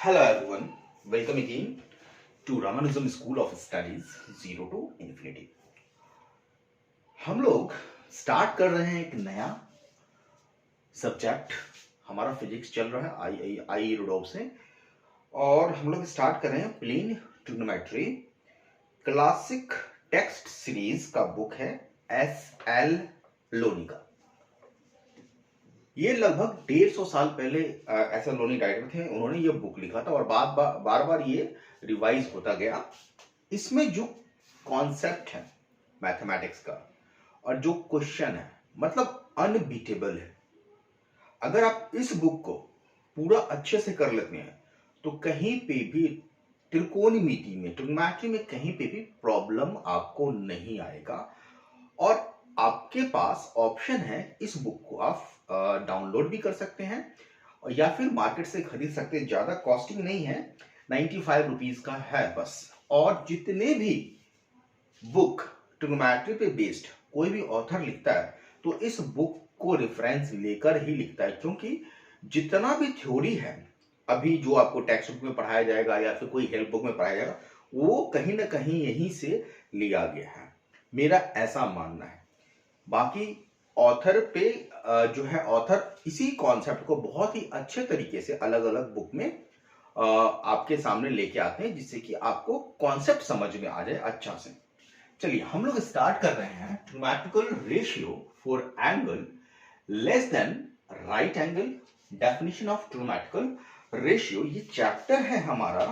Hello everyone, welcome again to Ramanujan School of Studies Zero to Infinity। हम लोग start कर रहे हैं एक नया सब्जेक्ट। हमारा फिजिक्स चल रहा है आई रुडोव से, और हम लोग स्टार्ट कर रहे हैं plane trigonometry. Classic text series का बुक है एस.एल. लोनी का। ये लगभग 150 साल पहले एस.एल. लोनी राइटर थे, उन्होंने ये बुक लिखा था और बार बार ये रिवाइज होता गया। इसमें जो कॉन्सेप्ट है मैथमेटिक्स का और जो क्वेश्चन है मतलब अनबीटेबल है। अगर आप इस बुक को पूरा अच्छे से कर लेते हैं तो कहीं पे भी त्रिकोणमिति में, ट्रिग्नोमेट्री में कहीं पे भी प्रॉब्लम आपको नहीं आएगा। और आपके पास ऑप्शन है, इस बुक को आप डाउनलोड भी कर सकते हैं और या फिर मार्केट से खरीद सकते हैं। ज्यादा कॉस्टिंग नहीं है, 95 रुपीज का है बस। और जितने भी बुक ट्रिग्नोमेट्री पे बेस्ड कोई भी ऑथर लिखता है तो इस बुक को रेफरेंस लेकर ही लिखता है, क्योंकि जितना भी थ्योरी है अभी जो आपको टेक्स्ट बुक में पढ़ाया जाएगा या फिर कोई हेल्प बुक में पढ़ाया जाएगा वो कहीं ना कहीं यहीं से लिया गया है, मेरा ऐसा मानना है। बाकी ऑथर पे जो है, ऑथर इसी कॉन्सेप्ट को बहुत ही अच्छे तरीके से अलग अलग बुक में आपके सामने लेके आते हैं, जिससे कि आपको कॉन्सेप्ट समझ में आ जाए अच्छा से। चलिए हम लोग स्टार्ट कर रहे हैं trigonometrical ratio for angle less than right angle. Definition of trigonometrical ratio, ये चैप्टर है हमारा,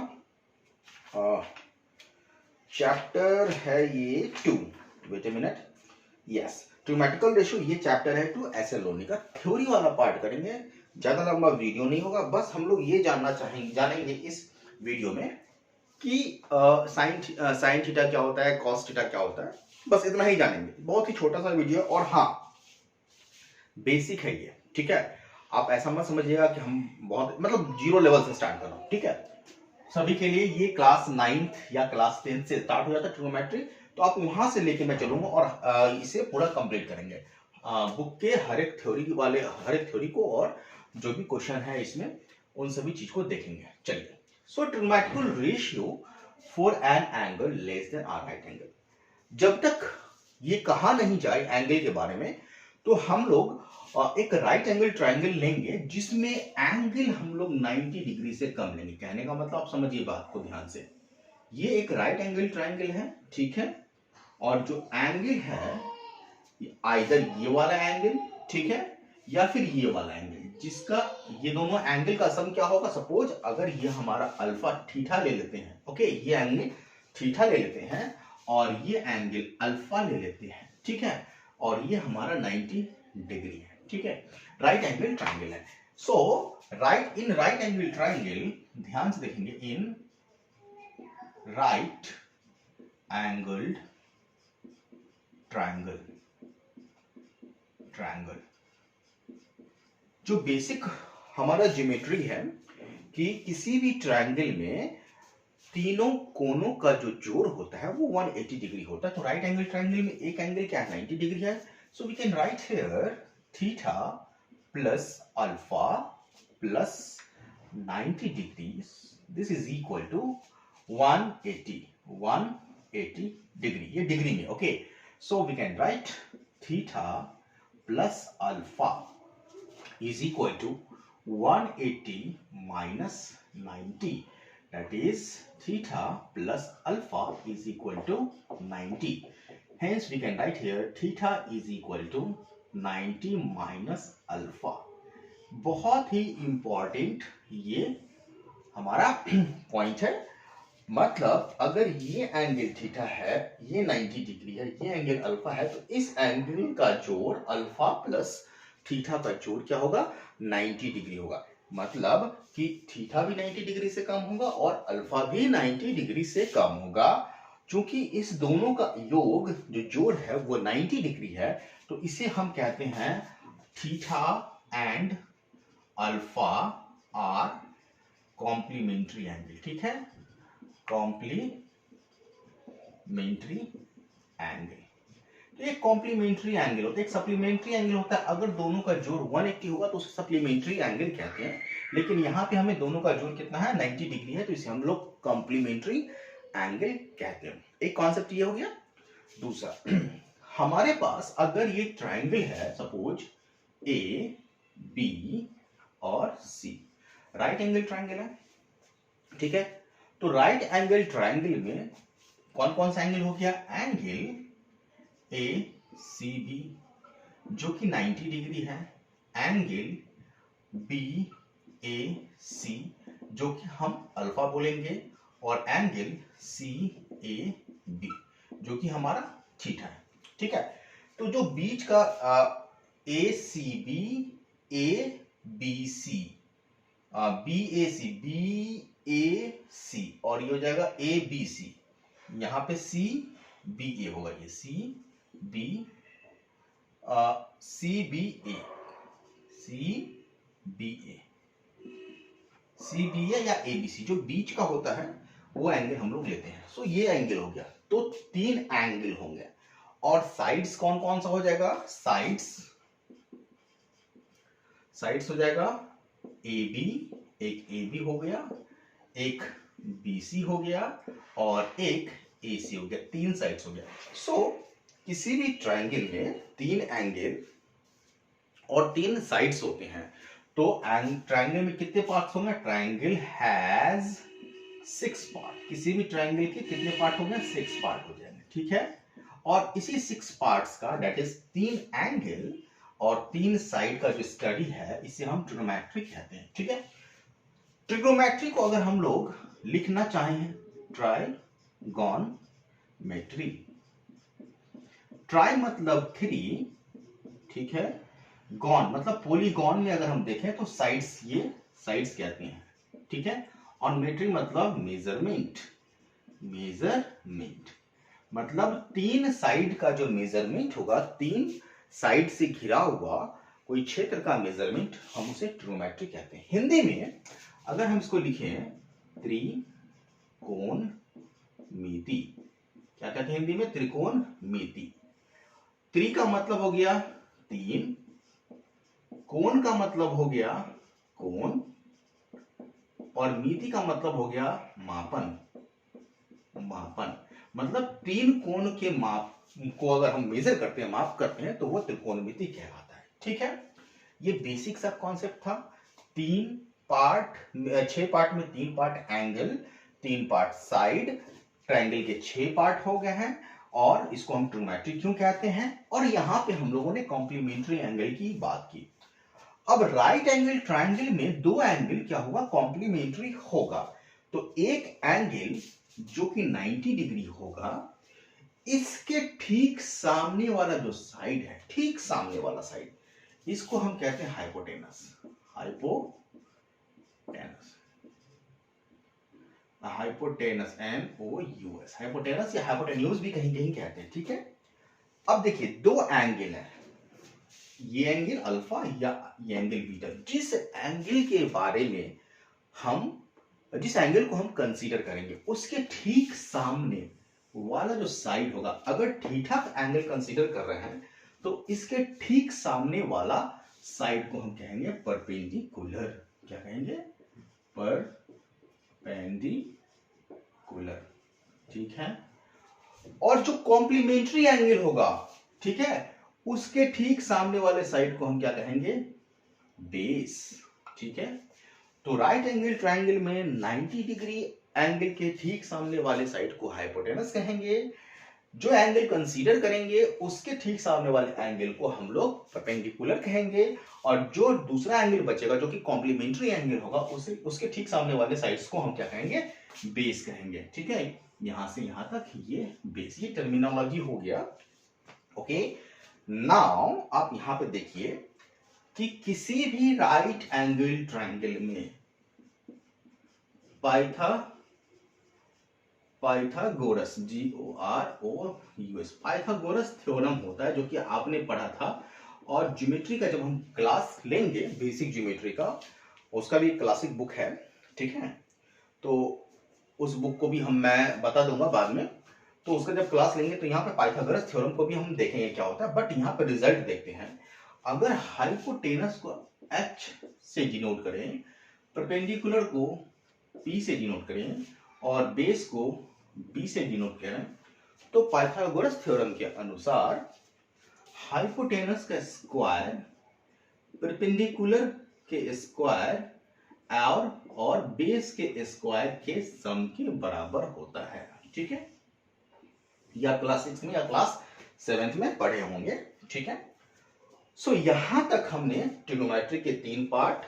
चैप्टर है ये 2। Wait a minute, yes, trigonometrical ratio ये चैप्टर है 2 एस.एल. लोनी का। थ्योरी वाला पार्ट करेंगे, ज्यादा लंबा वीडियो नहीं होगा। बस हम लोग ये जानेंगे इस वीडियो में कि साइन थीटा क्या होता है, कॉस थीटा क्या होता है, बस इतना ही जानेंगे। बहुत ही छोटा सा वीडियो, और हाँ बेसिक है ये, ठीक है। आप ऐसा मत समझिएगा कि हम बहुत मतलब जीरो लेवल से स्टार्ट कर रहा हूं, ठीक है। सभी के लिए ये क्लास 9th या क्लास 10th से स्टार्ट हो जाता है ट्रिग्नोमेट्री, तो आप वहां से लेके मैं चलूंगा और इसे पूरा कंप्लीट करेंगे बुक के हर एक थ्योरी को, और जो भी क्वेश्चन है इसमें उन सभी चीज को देखेंगे। चलिए, so trigonometrical ratio for an angle less than are right angle. जब तक ये कहा नहीं जाए एंगल के बारे में, तो हम लोग एक राइट एंगल ट्रायंगल लेंगे जिसमें एंगल हम लोग 90 डिग्री से कम लेंगे। कहने का मतलब आप समझिए बात को ध्यान से, ये एक राइट एंगल ट्रायंगल है, ठीक है। और जो एंगल है आइदर ये वाला एंगल, ठीक है, या फिर ये वाला एंगल, जिसका ये दोनों एंगल का सम क्या होगा। सपोज अगर ये हमारा अल्फा थीटा ले लेते हैं, ओके, ये एंगल थीटा ले लेते हैं और ये एंगल अल्फा ले लेते हैं, ठीक है, और ये हमारा 90 डिग्री है, ठीक है। राइट एंगल ट्रायंगल है। सो राइट एंगल ट्रायंगल, ध्यान से देखेंगे, इन राइट एंगल्ड ट्रायंगल जो बेसिक हमारा ज्योमेट्री है कि किसी भी ट्रायंगल में तीनों कोनों का जो जोड़ होता है वो 180 डिग्री होता है। तो राइट एंगल ट्रायंगल में एक एंगल क्या है, 90 डिग्री है। So we can write here theta plus alpha plus 90 degrees, this is equal to 180 degree, ये डिग्री में, okay. So we can write theta plus alpha is equal to 180 minus 90, that is theta plus alpha is equal to 90. Hence we can write here theta is equal to 90 minus alpha. बहुत ही important ये हमारा point है। मतलब अगर ये angle theta है, ये 90 degree है, ये एंगल अल्फा है, तो इस एंगल का जोड़ अल्फा प्लस थीटा का जोड़ क्या होगा, 90 डिग्री होगा। मतलब कि थीटा भी 90 डिग्री से कम होगा और अल्फा भी 90 डिग्री से कम होगा। चूंकि इस दोनों का योग जो जोड़ है वो 90 डिग्री है, तो इसे हम कहते हैं theta and alpha are complementary angle, ठीक है, कॉम्प्लीमेंट्री एंगल। तो एक कॉम्प्लीमेंट्री एंगल होता है, एक सप्लीमेंट्री एंगल होता है। अगर दोनों का जोड़ 180 होगा तो उसे सप्लीमेंट्री एंगल कहते हैं। लेकिन यहाँ पे हमें दोनों का जोड़ कितना है, 90 डिग्री है, तो इसे हम लोग कॉम्प्लीमेंट्री एंगल कहते हैं। एक कॉन्सेप्ट ये हो गया। दूसरा, हमारे पास अगर ये ट्राइंगल है, सपोज ए बी और सी, राइट एंगल ट्राइंगल है, ठीक है। तो राइट एंगल ट्राइंगल में कौन कौन सा एंगल हो गया, एंगल ए सी बी जो कि 90 डिग्री है, एंगल बी ए सी जो कि हम अल्फा बोलेंगे, और एंगल सी ए बी जो कि हमारा थीटा है, ठीक है। तो जो बीच का A C B, A B C, B A C, और ये हो जाएगा ए बी सी, यहाँ पे सी बी ए होगा, ये सी बी ए, सी बी ए या ए बी सी, जो बीच का होता है वो एंगल हम लोग लेते हैं। सो ये एंगल हो गया, तो 3 एंगल होंगे। और साइड्स कौन कौन सा हो जाएगा, साइड्स हो जाएगा ए बी, एक ए बी हो गया, एक बी सी हो गया, और एक ए सी हो गया, 3 साइड्स हो गया। सो किसी भी ट्राइंगल में 3 एंगल और 3 साइड्स होते हैं। तो ट्राइंगल में कितने पार्ट्स होंगे, ट्राइंगल हैज 6 पार्ट। किसी भी ट्राइंगल के कितने पार्ट होंगे, 6 पार्ट हो जाएंगे, ठीक है। और इसी 6 पार्ट्स का, दैट इज 3 एंगल और 3 साइड का जो स्टडी है, इसे हम ट्रिग्नोमेट्री कहते हैं, ठीक है। ट्रिग्नोमेट्री को अगर हम लोग लिखना चाहें, ट्राइगोनमेट्री, ट्राई मतलब 3, ठीक है, गॉन मतलब पॉलीगॉन में अगर हम देखें तो साइड्स, ये साइड्स कहते हैं, ठीक है। और मेट्री मतलब मेजरमेंट मतलब 3 साइड का जो मेजरमेंट होगा, 3 साइड से घिरा हुआ कोई क्षेत्र का मेजरमेंट, हम उसे ट्रिग्नोमेट्री कहते हैं। हिंदी में अगर हम इसको लिखें, त्रिकोणमिति, क्या कहते हैं हिंदी में, त्रिकोणमिति। त्रि का मतलब हो गया 3, कोण का मतलब हो गया कोण, और मिति का मतलब हो गया मापन। मतलब 3 कोण के माप को अगर हम मेजर करते हैं, माप करते हैं, तो वो त्रिकोणमिति कहलाता है, ठीक है। ये बेसिक सा कॉन्सेप्ट था। 6 पार्ट में 3 part angle, 3 part side, triangle के 6 पार्ट हो गए हैं, और इसको हम ट्रिग्नोमेट्री क्यों कहते हैं। और यहां पे हम लोगों ने कॉम्प्लीमेंट्री एंगल की बात की। अब राइट एंगल ट्राइंगल में 2 एंगल क्या होगा, कॉम्प्लीमेंट्री होगा। तो एक एंगल जो कि 90 डिग्री होगा, इसके ठीक सामने वाला जो साइड है, ठीक सामने वाला साइड, इसको हम कहते हैं हाइपोटेनस। NOUS, हाइपोटेनस या हाइपोटेन्यूज भी कहीं कहीं कहते हैं, ठीक है। अब देखिए 2 एंगल है, ये एंगल अल्फा या ये एंगल बीटा। जिस एंगल के बारे में जिस एंगल को हम कंसीडर करेंगे, उसके ठीक सामने वाला जो साइड होगा, अगर थीटा का एंगल कंसीडर कर रहे हैं, तो इसके ठीक सामने वाला साइड को हम कहेंगे परपेंडिकुलर। क्या कहेंगे, परपेंडिकुलर, ठीक है। और जो कॉम्प्लीमेंट्री एंगल होगा, ठीक है, उसके ठीक सामने वाले साइड को हम क्या कहेंगे, बेस, ठीक है। तो राइट एंगल ट्राइंगल में 90 डिग्री एंगल के ठीक सामने वाले साइड को हाइपोटेनस कहेंगे। जो एंगल कंसीडर करेंगे, उसके ठीक सामने वाले एंगल को हम लोग परपेंडिकुलर कहेंगे, और जो दूसरा एंगल बचेगा जो कि कॉम्प्लीमेंट्री एंगल होगा, उसके ठीक सामने वाले साइड्स को हम क्या कहेंगे, बेस कहेंगे, ठीक है। यहां से यहां तक ये बेस, ये टर्मिनोलॉजी हो गया, ओके। नाउ आप यहां पे देखिए कि किसी भी राइट एंगल ट्राइंगल में पाइथागोरस, GOROUS, पाइथागोरस थ्योरम होता है, जो कि आपने पढ़ा था। और ज्योमेट्री का जब हम क्लास लेंगे, बेसिक ज्योमेट्री का, उसका भी क्लासिक बुक है, ठीक है। तो उस बुक को भी मैं बता दूंगा बाद में। तो उसका जब क्लास लेंगे, तो यहाँ पे पाइथागोरस थ्योरम को भी हम देखेंगे क्या होता है। बट यहाँ पे रिजल्ट देखते हैं। अगर हाइपोटेनस को H से डिनोट करें, परपेंडिकुलर को P से डिनोट करें और बेस को B से डिनोट करें तो पाइथागोरस थ्योरम के अनुसार हाइपोटेनस का स्क्वायर परपेंडिकुलर के स्क्वायर और बेस के स्क्वायर के सम के बराबर होता है। ठीक है, या क्लास 6 में या क्लास 7 में पढ़े होंगे। ठीक है, सो यहां तक हमने ट्रिग्नोमेट्री के 3 पार्ट,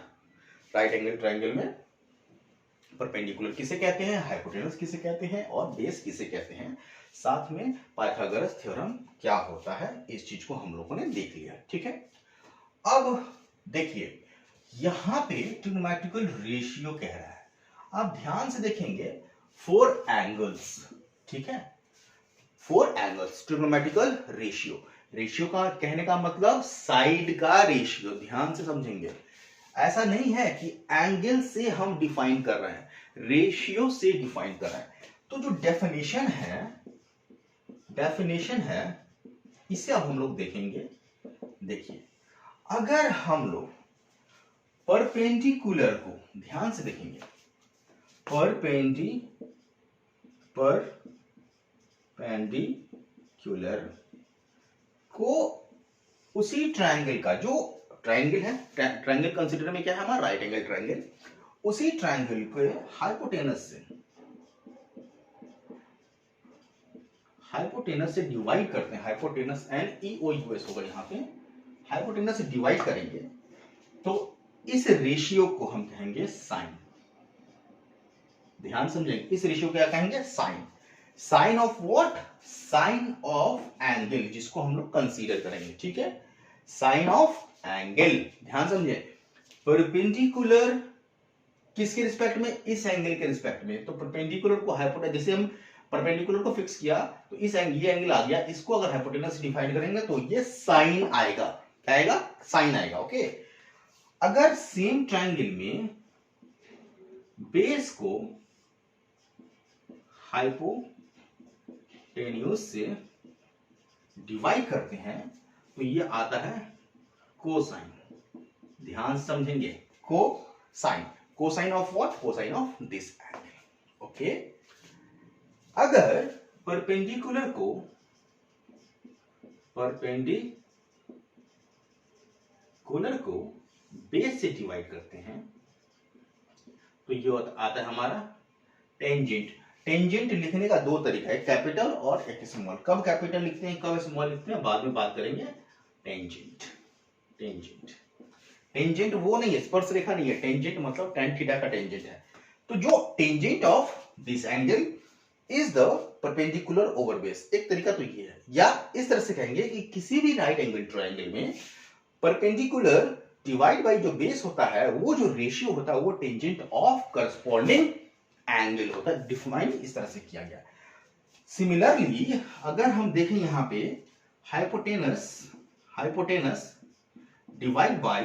राइट एंगल ट्रायंगल में परपेंडिकुलर किसे कहते हैं, हाइपोटेनस किसे कहते हैं और बेस किसे कहते हैं, साथ में पाइथागोरस थ्योरम क्या होता है, इस चीज को हम लोगों ने देख लिया। ठीक है, अब देखिए यहां पे ट्रिग्नोमेट्रिकल रेशियो कह रहा है। आप ध्यान से देखेंगे 4 एंगल्स। ठीक है, 4 एंगल्स ट्रिग्नोमेट्रिकल रेशियो। रेशियो का कहने का मतलब साइड का रेशियो। ध्यान से समझेंगे, ऐसा नहीं है कि एंगल से हम डिफाइन कर रहे हैं, रेशियो से डिफाइन कर रहे हैं। तो जो डेफिनेशन है इसे अब हम लोग देखेंगे। देखिए, अगर हम लोग परपेंडिकुलर को ध्यान से देखेंगे, परपेंडिकुलर को उसी ट्रायंगल का, जो ट्रायंगल है, ट्रायंगल कंसीडर में क्या है हमारा, राइट एंगल ट्रायंगल, उसी ट्रायंगल को हाइपोटेनस से डिवाइड करते हैं। हाइपोटेनस NEOUS होगा यहाँ पे, हाइपोटेनस से डिवाइड करेंगे तो इस रेशियो को हम कहेंगे साइन। ध्यान समझेंगे, इस रेशियो को क्या कहेंगे, sine. Sine of what, sine of angle, जिसको हम लोग कंसीडर करेंगे। ठीक है, साइन ऑफ एंगल। ध्यान समझे, परपेंडिकुलर किसके रिस्पेक्ट में, इस एंगल के रिस्पेक्ट में। तो परपेंडिकुलर को हाइपोटेनस, जैसे हम परपेंडिकुलर को फिक्स किया तो इस एंगल, ये एंगल आ गया, इसको अगर हाइपोटेनस से डिफाइन करेंगे तो ये साइन आएगा। क्या आएगा, साइन आएगा। ओके, अगर सेम ट्रायंगल में बेस को हाइपोटेन्यूज से डिवाइड करते हैं तो ये आता है कोसाइन। ध्यान समझेंगे, cosine. Cosine of what, cosine of this angle. Okay, अगर परपेंडिकुलर को बेस से डिवाइड करते हैं तो ये आता है हमारा टेंजेंट। टेंजेंट लिखने का 2 तरीका है, कैपिटल और एक स्मॉल। कब कैपिटल लिखते हैं, कब स्मॉल लिखते हैं, बाद में बात करेंगे। टेंजेंट वो नहीं है, स्पर्श रेखा नहीं है। टेंजेंट मतलब tan थीटा का टेंजेंट है। तो जो tangent of this angle is the perpendicular over base, एक तरीका तो ये है। या इस तरह से कहेंगे कि किसी भी राइट एंगल ट्रायंगल में परपेंडिकुलर डिवाइड बाय जो बेस होता है, वो जो रेशियो होता है वो टेंजेंट ऑफ करस्पॉन्डिंग एंगल होता है। डिफाइन इस तरह से किया गया। सिमिलरली अगर हम देखें यहां पे हाइपोटेनस डिवाइड बाय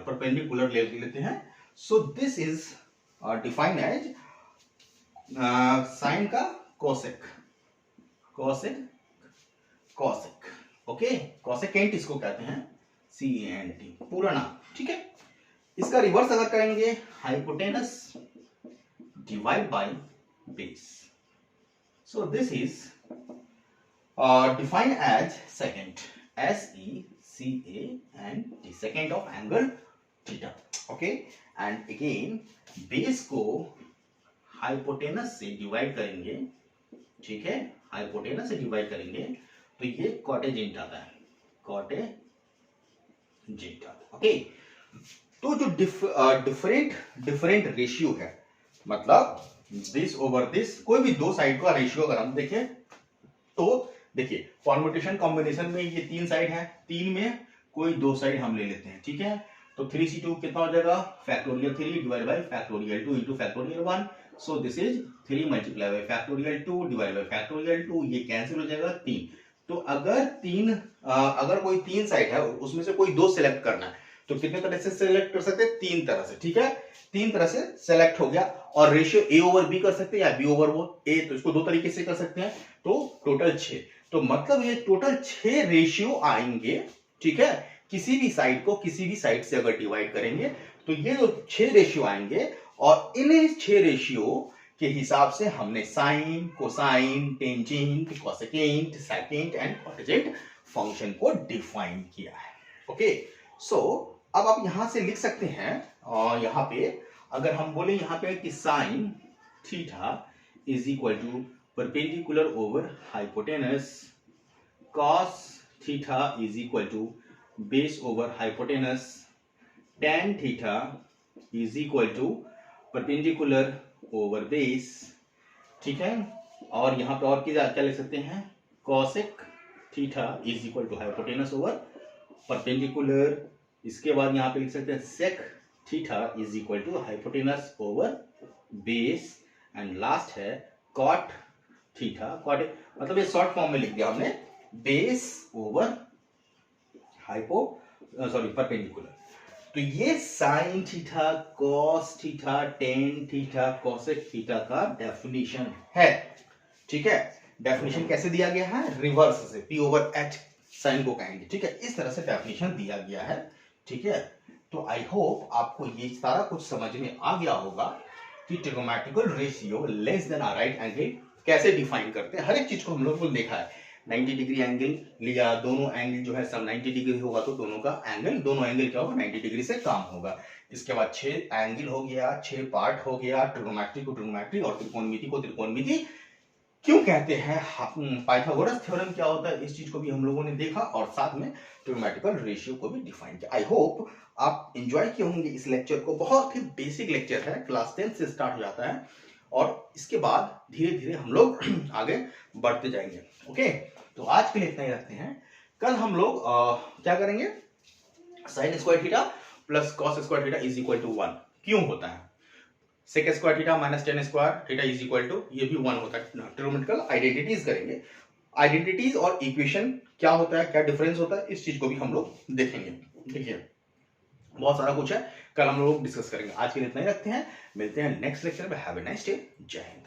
परपेंडिकुलर ले लेते हैं। So this is defined as sine का कोसेक। ओके, कोसेकेंट इसको कहते हैं, CANT पूरा नाम। ठीक है, इसका रिवर्स अगर करेंगे, hypotenuse divide by base, so this is defined as secant, SECANT, secant of angle theta. Okay, and again base को हाइपोटेनस से डिवाइड करेंगे। ठीक है, हाइपोटेनस से डिवाइड करेंगे तो ये कॉटेजेंट आता है, कॉटेजेंट आता है। ओके, तो जो डिफरेंट रेशियो है, मतलब दिस ओवर दिस, कोई भी 2 साइड का रेशियो अगर हम देखें तो देखिए परम्यूटेशन कॉम्बिनेशन में ये 3 साइड है, 3 में कोई 2 साइड हम ले लेते हैं। ठीक है, तो 3C2 कितना हो जाएगा, factorial 3 divide by factorial 2 into factorial 1। So this is 3 multiply by factorial 2 divide by factorial 2, ये कैंसिल हो जाएगा 3। तो अगर कोई 3 साइड है उसमें से कोई 2 सिलेक्ट करना है तो कितने तरह से सिलेक्ट कर सकते हैं, 3 तरह से। ठीक है, 3 तरह से सिलेक्ट हो गया। और रेशियो A ओवर B कर सकते हैं या B ओवर A, तो इसको 2 तरीके से कर सकते हैं। तो टोटल 6, तो मतलब ये टोटल 6 रेशियो आएंगे ठीक है, किसी भी साइड को किसी भी साइड से अगर डिवाइड करेंगे तो ये जो 6 रेशियो आएंगे और इन 6 रेशियो के हिसाब से हमने sine, cosine, tangent, cosecant, secant and cotangent function को डिफाइन किया है। ओके, सो अब आप यहां से लिख सकते हैं, और यहां पे अगर हम बोले यहां पे कि sine theta is equal to perpendicular over hypotenuse, cos theta is equal to base over hypotenuse, tan theta is equal to perpendicular over base, ठीक है। और यहां पे और क्या लिख सकते हैं, cosec theta is equal to hypotenuse over perpendicular, इसके बाद यहां पे लिख सकते हैं sec theta is equal to hypotenuse over base, and last है cot थीटा, cot मतलब ये शॉर्ट फॉर्म में लिख दिया हमने, बेस ओवर परपेंडिकुलर। तो ये sine theta, cos theta, tan theta, cosec theta का डेफिनेशन है, ठीक है। डेफिनेशन कैसे दिया गया है, रिवर्स से, पी ओवर एच साइन को कहेंगे, ठीक है, इस तरह से डेफिनेशन दिया गया है, ठीक है। तो आई होप आपको ये सारा कुछ समझ में आ गया होगा कि trigonometrical ratio less than a right angle कैसे डिफाइन करते हैं। हर एक चीज को हम लोगों ने देखा है, 90 डिग्री एंगल लिया, दोनों एंगल जो है सब 90 डिग्री होगा तो दोनों का एंगल, दोनों एंगल क्या होगा, 90 डिग्री से कम होगा। इसके बाद 6 एंगल हो गया, 6 पार्ट हो गया, ट्रिगोनोमेट्री को ट्रिगोनोमेट्री और त्रिकोणमिति को त्रिकोणमिति क्यों कहते हैं, पाइथागोरस थ्योरम क्या होता है, इस चीज को भी हम लोगों ने देखा और साथ में ट्रिगोनोमेट्रिकल रेशियो को भी डिफाइन किया। आई होप आप एंजॉय किए होंगे इस लेक्चर को, बहुत ही बेसिक लेक्चर है, क्लास 10 से स्टार्ट हो जाता है और इसके बाद धीरे धीरे हम लोग आगे बढ़ते जाएंगे। ओके, तो आज के लिए इतना ही रखते हैं। कल हम लोग क्या करेंगे, sine square theta plus cos square theta is equal to 1 क्यों होता है, sec square theta minus tan square theta is equal to, ये भी 1 होता है। ट्रिगोनोमेट्रिकल आइडेंटिटीज करेंगे, आइडेंटिटीज और इक्वेशन क्या होता है, क्या डिफरेंस होता है, इस चीज को भी हम लोग देखेंगे, ठीक है। बहुत सारा कुछ है, कल हम लोग डिस्कस करेंगे। आज के लिए इतना ही रखते हैं, मिलते हैं नेक्स्ट लेक्चर में। हैव ए नाइस डे, जय हिंद।